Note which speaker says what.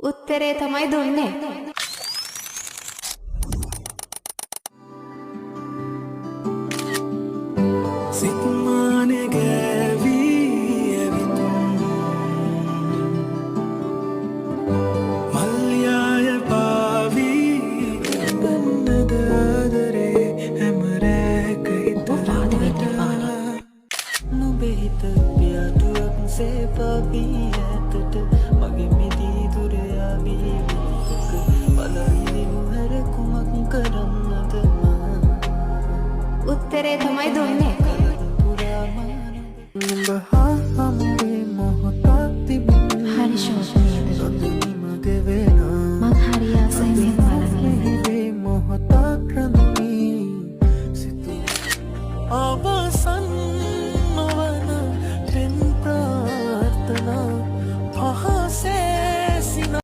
Speaker 1: උත්තරේ තමයි දුන්නේ.
Speaker 2: සිත්මානේ ගෑවී ඇවිත් මල්යාය පාවී ගන්නද ආදරේ හැම රැක හිතරවටා නුඹේ හිත පියාටුවක් සේ පාවී ඇතට මගේ මිදී දුර යාවී බලහිදිනු හැර කුමක් කරන්නද මා
Speaker 1: උත්තරේ තමයි දුන්නේ.